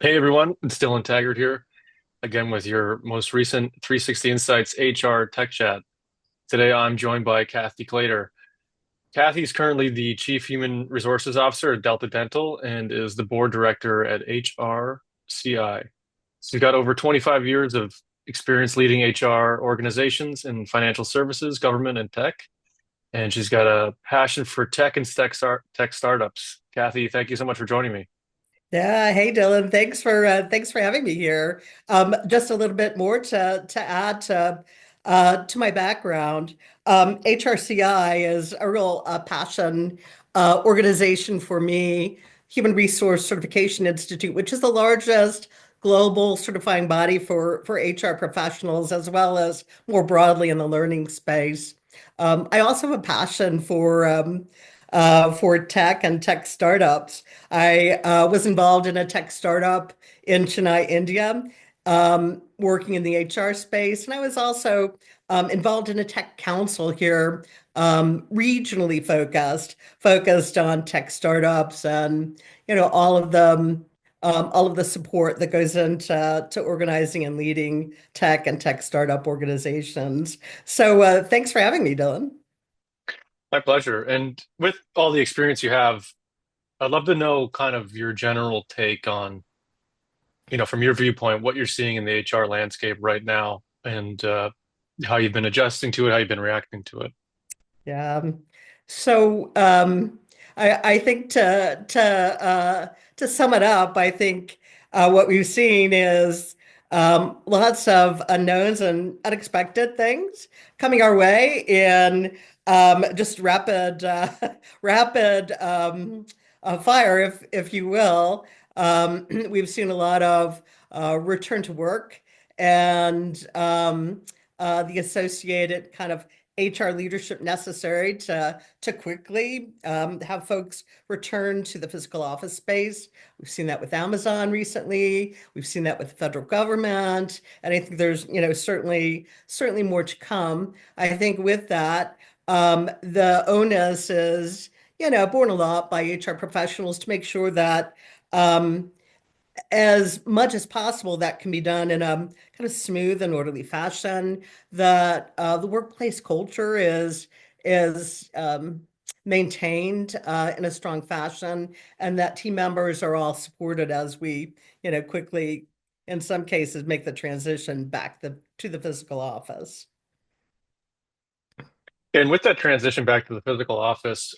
Hey everyone, it's Dylan Taggart here, again with your most recent 360 Insights HR Tech Chat. Today I'm joined by Kathy Claytor. Kathy is currently the Chief Human Resources Officer at Delta Dental and is the Board Director at HRCI. She's got over 25 years of experience leading HR organizations in financial services, government, and tech. And she's got a passion for tech and tech startups. Kathy, thank you so much for joining me. Yeah, hey Dylan, thanks for having me here. Just a little bit more to add to my background. HRCI is a real passion organization for me. Human Resource Certification Institute, which is the largest global certifying body for HR professionals, as well as more broadly in the learning space. I also have a passion for tech and tech startups. I was involved in a tech startup in Chennai, India, working in the HR space. And I was also involved in a tech council here, regionally focused on tech startups and, all of the support that goes into to organizing and leading tech and tech startup organizations. So thanks for having me, Dylan. My pleasure. And with all the experience you have, I'd love to know kind of your general take on, from your viewpoint, what you're seeing in the HR landscape right now and how you've been adjusting to it, how you've been reacting to it. Yeah. So I think to sum it up, I think what we've seen is lots of unknowns and unexpected things coming our way in just rapid fire, if you will. We've seen a lot of return to work and the associated kind of HR leadership necessary to quickly have folks return to the physical office space. We've seen that with Amazon recently. We've seen that with the federal government, and I think there's certainly more to come. I think with that, the onus is borne a lot by HR professionals to make sure that as much as possible that can be done in a kind of smooth and orderly fashion, that the workplace culture is maintained in a strong fashion, and that team members are all supported as we quickly, in some cases, make the transition to the physical office. And with that transition back to the physical office,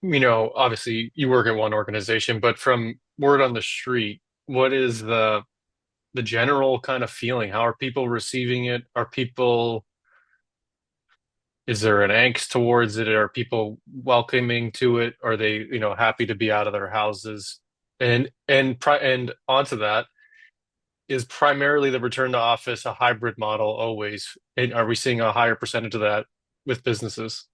obviously you work at one organization, but from word on the street, what is the general kind of feeling? How are people receiving it? Is there an angst towards it? Are people welcoming to it? Are they, happy to be out of their houses? And onto that, is primarily the return to office a hybrid model always? And are we seeing a higher percentage of that with businesses?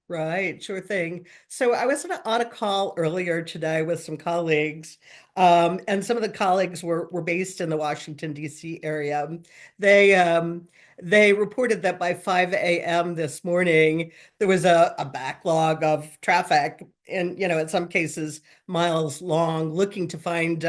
Right, sure thing. So I was on a call earlier today with some colleagues, and some of the colleagues were based in the Washington, D.C. area. They they reported that by 5 a.m. this morning, there was a backlog of traffic, and in some cases miles long, looking to find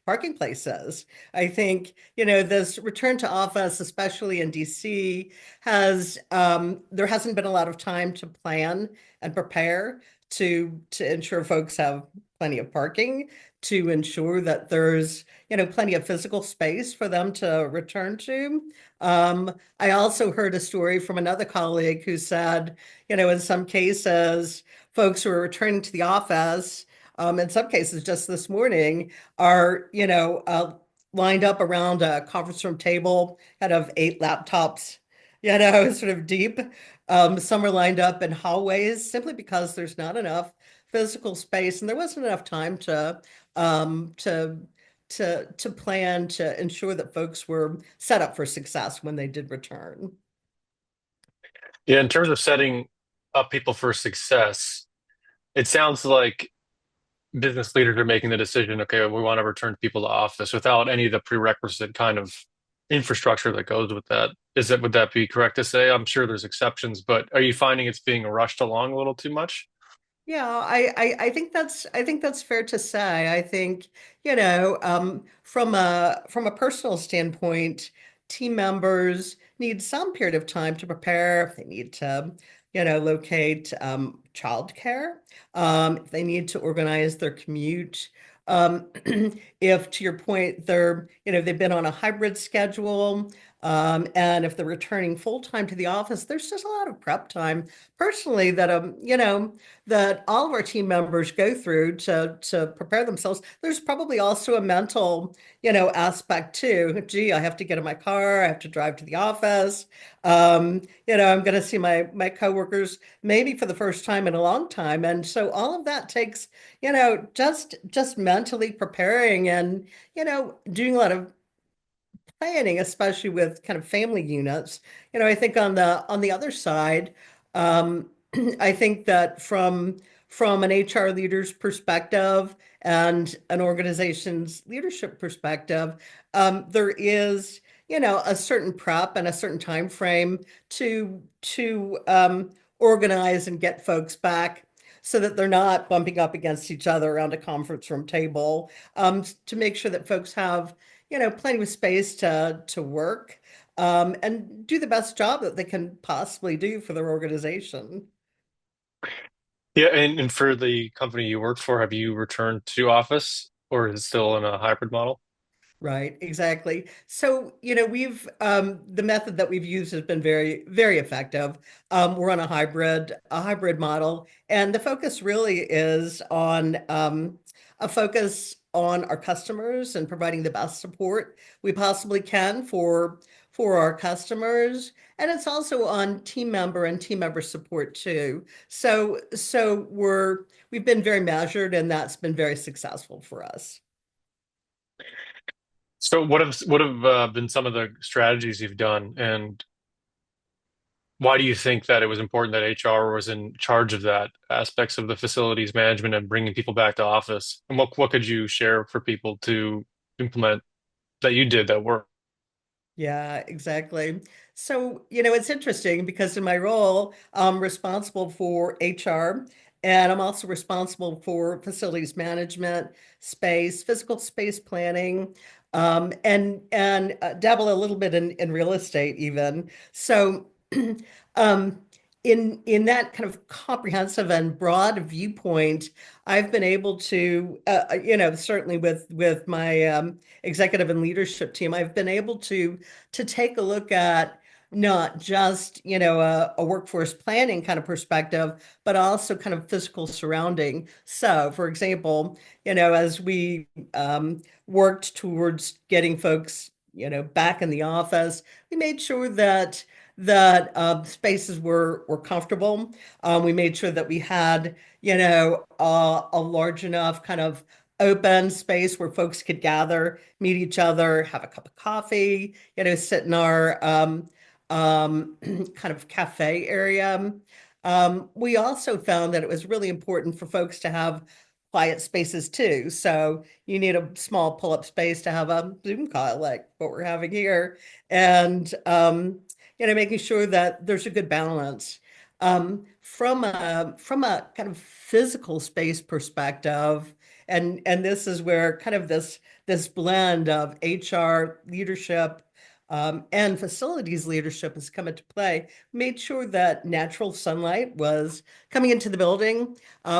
parking places. I think this return to office, especially in DC, has there hasn't been a lot of time to plan and prepare to ensure folks have plenty of parking, to ensure that there's plenty of physical space for them to return to. I also heard a story from another colleague who said, in some cases, folks who are returning to the office, in some cases just this morning, are lined up around a conference room table, kind of 8 laptops, sort of deep. Some are lined up in hallways simply because there's not enough physical space, and there wasn't enough time um, to to plan to ensure that folks were set up for success when they did return. Yeah, in terms of setting up people for success, it sounds like business leaders are making the decision, okay, we want to return people to office without any of the prerequisite kind of infrastructure that goes with that. Would that be correct to say? I'm sure there's exceptions, but are you finding it's being rushed along a little too much? Yeah, I think that's fair to say. I think, from a personal standpoint, team members need some period of time to prepare. If they need to, locate childcare, if they need to organize their commute. If to your point, they've been on a hybrid schedule, and if they're returning full time to the office, there's just a lot of prep time personally that all of our team members go through to prepare themselves. There's probably also a mental, aspect too. Gee, I have to get in my car, I have to drive to the office. I'm going to see my coworkers maybe for the first time in a long time. And so all of that takes, just mentally preparing and, doing a lot of planning, especially with kind of family units. I think on the other side, um, I think that from an HR leader's perspective and an organization's leadership perspective, there is, a certain prep and a certain time frame to organize and get folks back so that they're not bumping up against each other around a conference room table, to make sure that folks have plenty of space to work, and do the best job that they can possibly do for their organization. Yeah, and for the company you work for, have you returned to office or is it still in a hybrid model? Right, exactly. So, the method that we've used has been very, very effective. We're on a hybrid model, and the focus really is on a focus on our customers and providing the best support we possibly can for our customers. And it's also on team member support too. So we've been very measured, and that's been very successful for us. So what have been some of the strategies you've done, and why do you think that it was important that HR was in charge of that aspects of the facilities management and bringing people back to office? And what could you share for people to implement that you did that worked? Yeah, exactly. So, it's interesting because in my role, I'm responsible for HR, and I'm also responsible for facilities management, physical space planning, and dabble a little bit in real estate even. So, um, in that kind of comprehensive and broad viewpoint, I've been able to, certainly with my executive and leadership team, I've been able to take a look at not just, a workforce planning kind of perspective, but also kind of physical surrounding. So, for example, as we worked towards getting folks, back in the office, we made sure that spaces were comfortable. We made sure that we had, a large enough kind of open space where folks could gather, meet each other, have a cup of coffee, sit in our kind of cafe area. We also found that it was really important for folks to have quiet spaces too. So you need a small pull-up space to have a Zoom call like what we're having here. And making sure that there's a good balance. From a kind of physical space perspective, and this is where kind of this blend of HR leadership, and facilities leadership has come into play. Made sure that natural sunlight was coming into the building.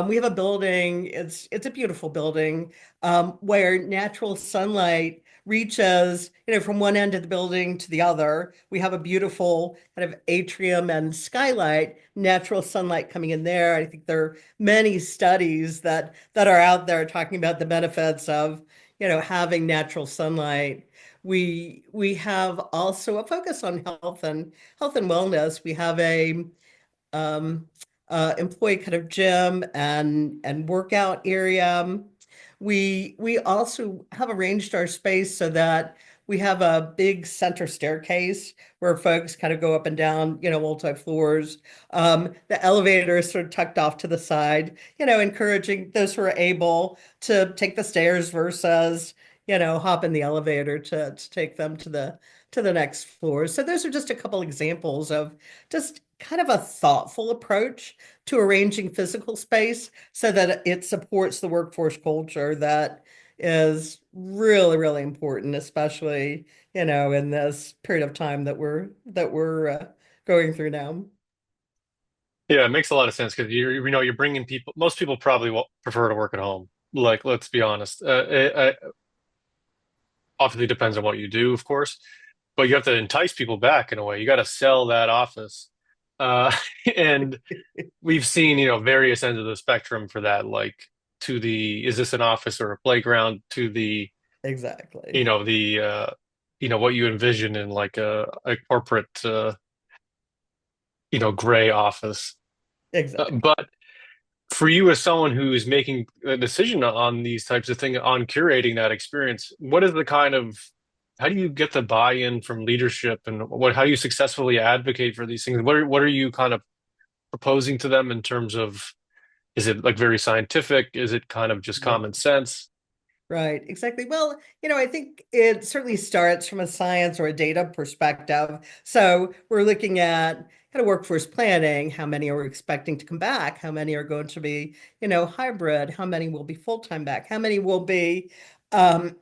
We have a building, it's a beautiful building, where natural sunlight reaches, from one end of the building to the other. We have a beautiful kind of atrium and skylight, natural sunlight coming in there. I think there are many studies that are out there talking about the benefits of, having natural sunlight. We have also a focus on health and wellness. We have a um, employee kind of gym and workout area. We also have arranged our space so that we have a big center staircase where folks kind of go up and down, multi floors. The elevator is sort of tucked off to the side, encouraging those who are able to take the stairs versus, hop in the elevator to take them to the next floor. So those are just a couple examples of just kind of a thoughtful approach to arranging physical space so that it supports the workforce culture that is really, really important, especially, in this period of time that we're going through now. Yeah, it makes a lot of sense because you're bringing people. Most people probably will prefer to work at home. Like, let's be honest. It obviously depends on what you do, of course, but you have to entice people back in a way. You got to sell that office. Uh, and we've seen, various ends of the spectrum for that, like to the, is this an office or a playground, to the, Exactly. you know, the, what you envision in like a corporate, gray office. Exactly. But for you as someone who is making a decision on these types of things, on curating that experience, what is the kind of, how do you get the buy-in from leadership and how do you successfully advocate for these things? What are you kind of proposing to them in terms of, is it like very scientific? Is it kind of just common sense? Right, exactly. Well, I think it certainly starts from a science or a data perspective. So we're looking at kind of workforce planning. How many are we expecting to come back? How many are going to be, hybrid? How many will be full-time back? How many will be um,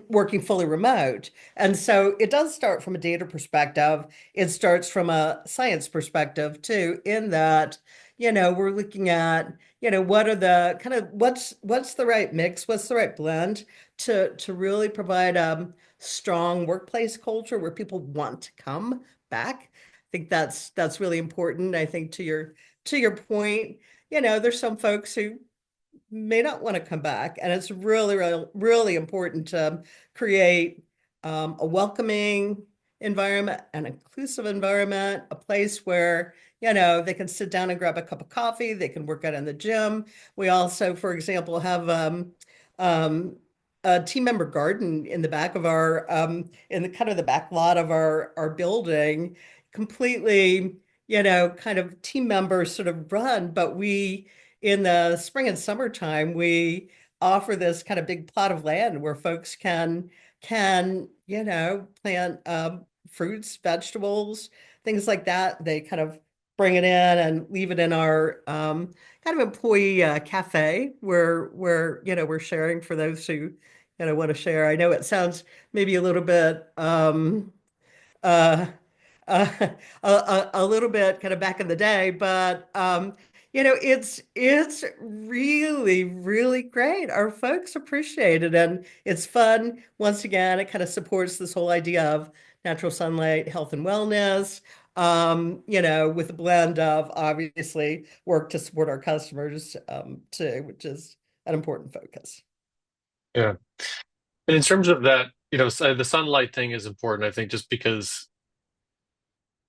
working fully remote? And so it does start from a data perspective. It starts from a science perspective too, in that, we're looking at what are the kind of what's the right mix, what's the right blend to really provide a strong workplace culture where people want to come back. I think that's really important. I think to your point, there's some folks who may not want to come back. And it's really, really, really important to create a welcoming environment, an inclusive environment, a place where, they can sit down and grab a cup of coffee, they can work out in the gym. We also, for example, have um, a team member garden in the back of in the kind of the back lot of our building, completely, kind of team members sort of run, but in the spring and summertime, we offer this kind of big plot of land where folks can plant fruits, vegetables, things like that. They kind of bring it in and leave it in our kind of employee cafe where we're sharing for those who want to share. I know it sounds maybe a little bit uh, uh, a little bit kind of back in the day, but it's really, really great. Our folks appreciate it, and it's fun. Once again, it kind of supports this whole idea of natural sunlight, health and wellness. With a blend of obviously work to support our customers, too, which is an important focus. Yeah. And in terms of that, the sunlight thing is important, I think, just because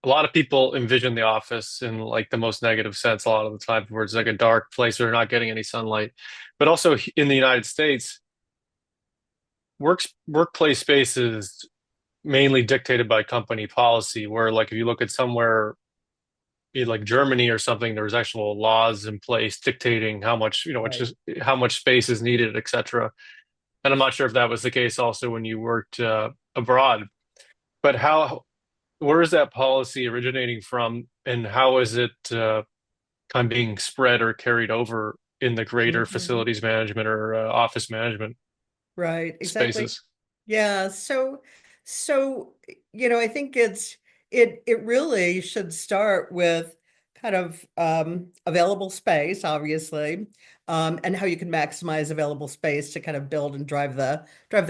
a lot of people envision the office in like the most negative sense a lot of the time, where it's like a dark place where they're not getting any sunlight. But also in the United States, workplace space is mainly dictated by company policy, where like if you look at somewhere like Germany or something, there's actual laws in place dictating how much, it's Right. just how much space is needed, etc. And I'm not sure if that was the case also when you worked abroad. But where is that policy originating from, and how is it kind of being spread or carried over in the greater Mhm. facilities management or office management Right, exactly. spaces? Yeah, so I think it really should start with kind of available space, obviously, and how you can maximize available space to kind of build and drive the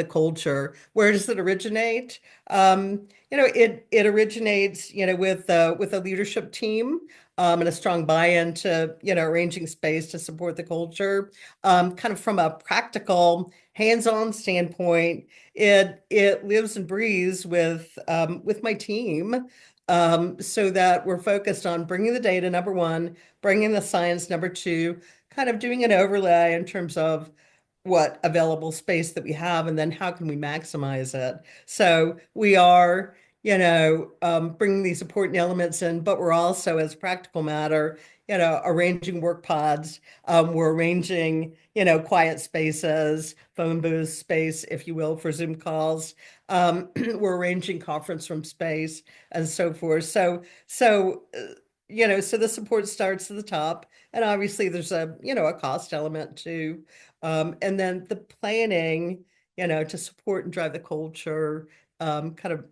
culture. Where does it originate? It originates, with a leadership team, and a strong buy-in to, arranging space to support the culture. Kind of from a practical, hands-on standpoint, it lives and breathes with my team, so that we're focused on bringing the data, number one, bringing the science, number two, kind of doing an overlay in terms of what available space that we have, and then how can we maximize it. So we are, bringing these important elements in, but we're also, as a practical matter, arranging work pods. We're arranging, quiet spaces, phone booth space, if you will, for Zoom calls. We're arranging conference room space and so forth. So the support starts at the top, and obviously there's a cost element too. And then the planning, to support and drive the culture, kind of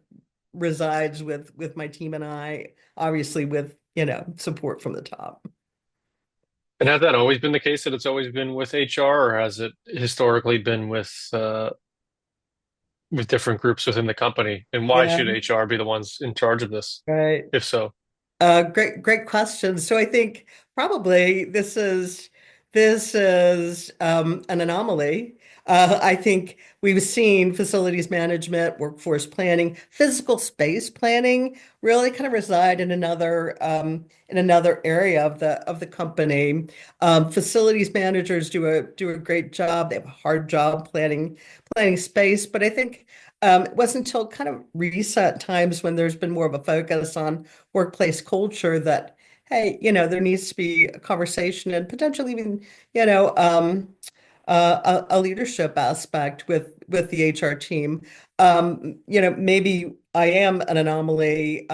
resides with my team and I, obviously with, support from the top. And has that always been the case that it's always been with HR, or has it historically been with different groups within the company? And why Yeah, should HR be the ones in charge of this, right. if so? Great question. So I think probably this is an anomaly. I think we've seen facilities management, workforce planning, physical space planning really kind of reside in another area of the company. Facilities managers do a great job. They have a hard job planning space, but I think it wasn't until kind of recent times when there's been more of a focus on workplace culture that, hey, there needs to be a conversation and potentially even, a leadership aspect with the HR team. Maybe I am an anomaly.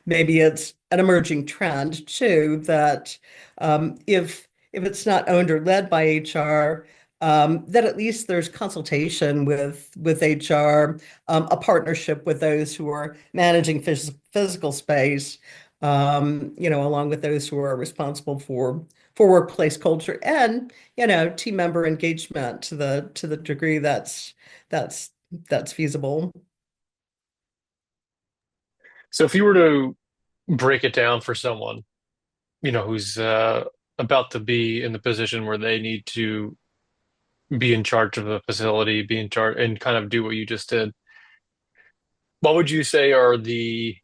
Maybe it's an emerging trend too that if it's not owned or led by HR, that at least there's consultation with HR, a partnership with those who are managing physical space, along with those who are responsible for workplace culture and, team member engagement to the degree that's that's feasible. So if you were to break it down for someone, who's about to be in the position where they need to be in charge of a facility, be in charge and kind of do what you just did, what would you say are the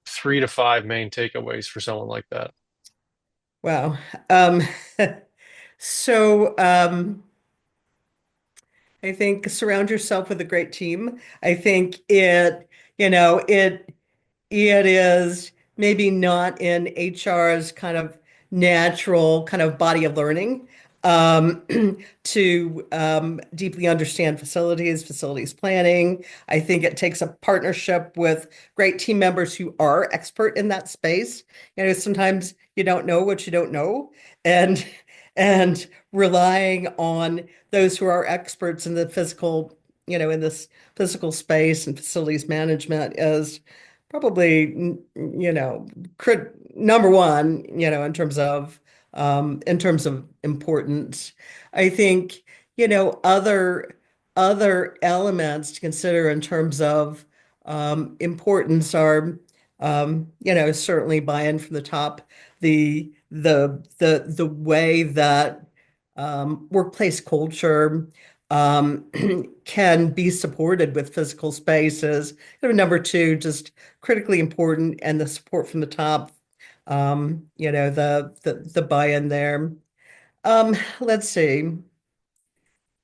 3 to 5 main takeaways for someone like that? Wow. Um, so I think surround yourself with a great team. I think it is maybe not in HR's kind of natural kind of body of learning, um, to deeply understand facilities planning. I think it takes a partnership with great team members who are expert in that space. Sometimes you don't know what you don't know, and and relying on those who are experts in the physical, in this physical space and facilities management is probably, number one, in terms of importance. I think, other elements to consider in terms of importance are, certainly buy-in from the top, the way that workplace culture um, can be supported with physical spaces. Number two, just critically important, and the support from the top. The buy-in there. Let's see.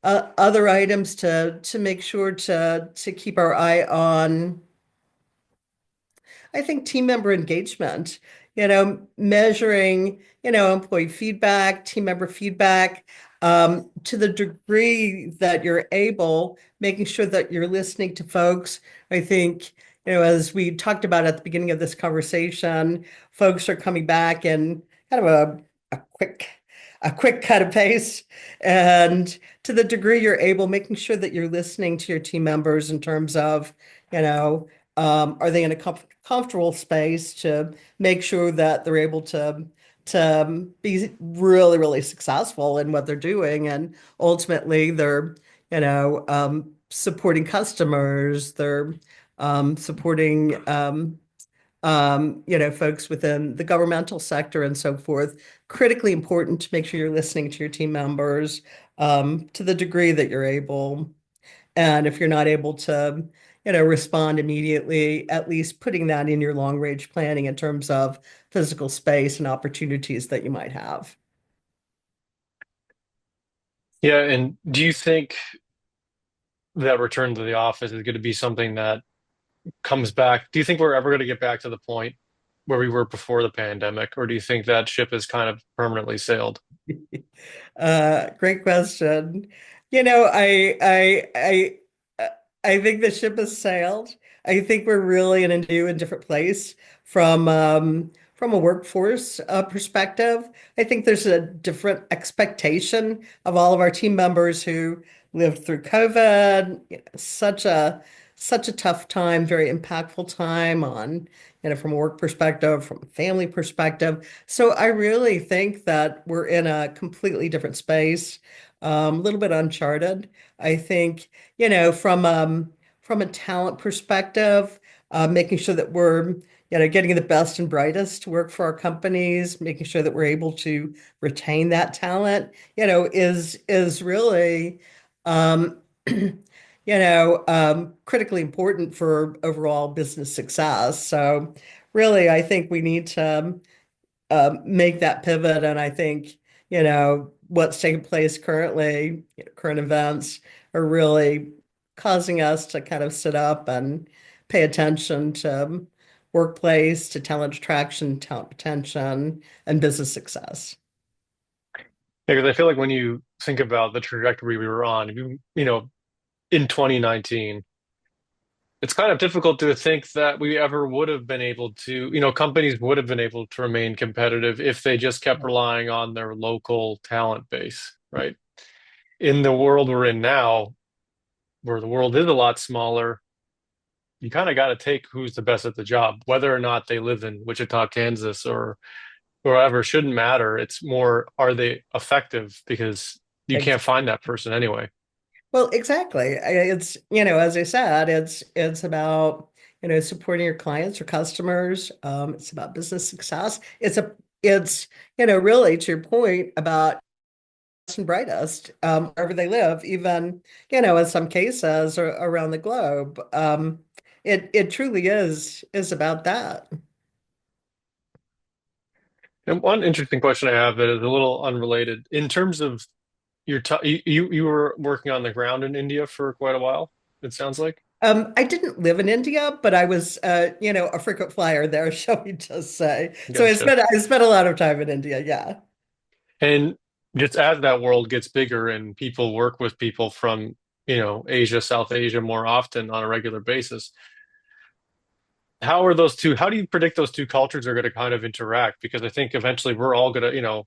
Other items to make sure to keep our eye on. I think team member engagement, measuring, employee feedback, team member feedback, to the degree that you're able, making sure that you're listening to folks. I think, as we talked about at the beginning of this conversation, folks are coming back in kind of a quick, a quick cut of pace. And to the degree you're able, making sure that you're listening to your team members in terms of, you know, are they in a comfortable space to make sure that they're able to be really, really successful in what they're doing, and ultimately they're, supporting customers, they're supporting folks within the governmental sector and so forth. Critically important to make sure you're listening to your team members to the degree that you're able. And if you're not able to, respond immediately, at least putting that in your long range planning in terms of physical space and opportunities that you might have. Yeah, and do you think that return to the office is going to be something that comes back? Do you think we're ever going to get back to the point where we were before the pandemic, or do you think that ship has kind of permanently sailed? Great question. You know, I think the ship has sailed. I think we're really in a new and different place from a workforce perspective. I think there's a different expectation of all of our team members who lived through COVID. You know, such a tough time, very impactful time on, from a work perspective, from a family perspective. So I really think that we're in a completely different space, a little bit uncharted. I think, from a talent perspective, making sure that we're, getting the best and brightest to work for our companies, making sure that we're able to retain that talent, is really, um, critically important for overall business success. So really, I think we need to make that pivot. And I think, what's taking place currently, current events are really causing us to kind of sit up and pay attention to workplace, to talent attraction, talent retention, and business success. Yeah, because I feel like when you think about the trajectory we were on, in 2019, it's kind of difficult to think that we ever would have been able to, companies would have been able to remain competitive if they just kept relying on their local talent base, right? In the world we're in now, where the world is a lot smaller, you kind of got to take who's the best at the job, whether or not they live in Wichita, Kansas, or wherever shouldn't matter. It's more, are they effective? Because you can't find that person anyway. Well, exactly. It's, as I said, it's about, supporting your clients or customers. It's about business success. It's, really to your point about best and brightest, wherever they live, even, in some cases around the globe. It truly is about that. And one interesting question I have that is a little unrelated. In terms of your t you were working on the ground in India for quite a while, it sounds like. I didn't live in India, but I was, a frequent flyer there, shall we just say. So Gotcha. I spent a lot of time in India. Yeah. And just as that world gets bigger and people work with people from, Asia, South Asia more often on a regular basis, how do you predict those two cultures are going to kind of interact? Because I think eventually we're all going to,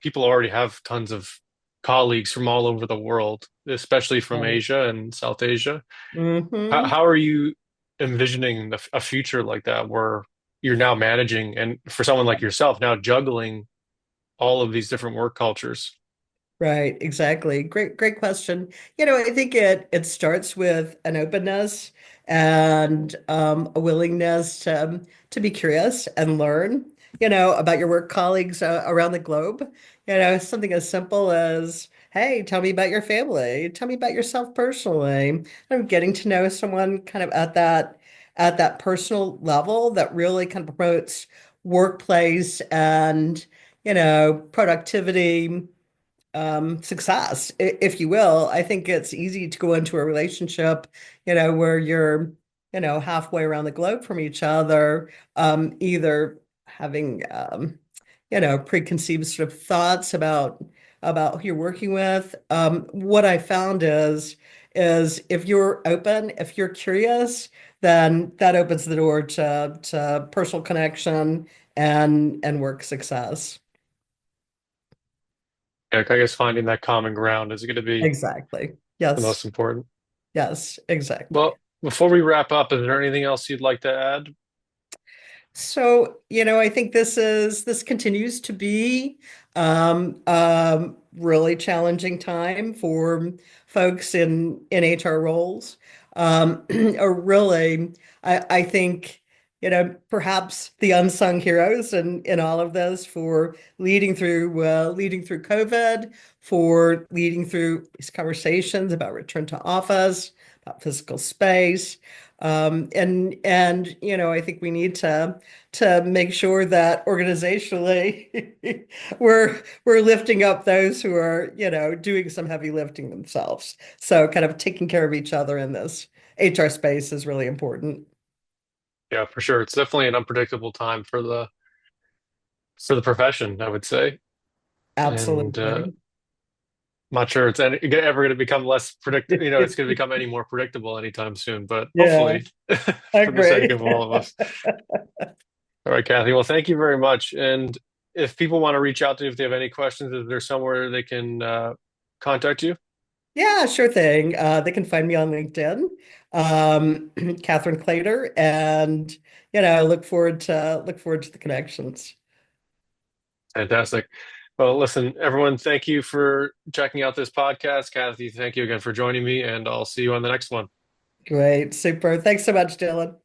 people already have tons of colleagues from all over the world, especially from Right. Asia and South Asia. Hmm. How are you envisioning a future like that where you're now managing and for someone like yourself now juggling all of these different work cultures? Right, exactly. Great question. I think it starts with an openness and a willingness to be curious and learn, about your work colleagues around the globe. Something as simple as, hey, tell me about your family. Tell me about yourself personally. I'm getting to know someone kind of at that personal level that really kind of promotes workplace and, productivity, success, if you will. I think it's easy to go into a relationship, where you're, halfway around the globe from each other, either having, preconceived sort of thoughts about who you're working with. What I found is if you're open, if you're curious, then that opens the door to personal connection and work success. Yeah, I guess finding that common ground is going to be Exactly. the Yes. most important. Yes, exactly. Well, before we wrap up, is there anything else you'd like to add? So, I think this continues to be really challenging time for folks in HR roles. Or really, I think, perhaps the unsung heroes in all of this for leading through COVID, for leading through these conversations about return to office, about physical space. And I think we need to make sure that organizationally we're lifting up those who are, doing some heavy lifting themselves. So kind of taking care of each other in this HR space is really important. Yeah, for sure. It's definitely an unpredictable time for the profession, I would say. And Absolutely. I'm not sure it's ever going to become less predictable. It's going to become any more predictable anytime soon, but Yeah, hopefully, I for the sake agree. of all of us. All right, Kathy. Well, thank you very much. And if people want to reach out to you, if they have any questions, is there somewhere they can contact you? Yeah, sure thing. They can find me on LinkedIn, Catherine Claytor, and look forward to the connections. Fantastic. Well, listen, everyone, thank you for checking out this podcast. Kathy, thank you again for joining me, and I'll see you on the next one. Great, super. Thanks so much, Dylan.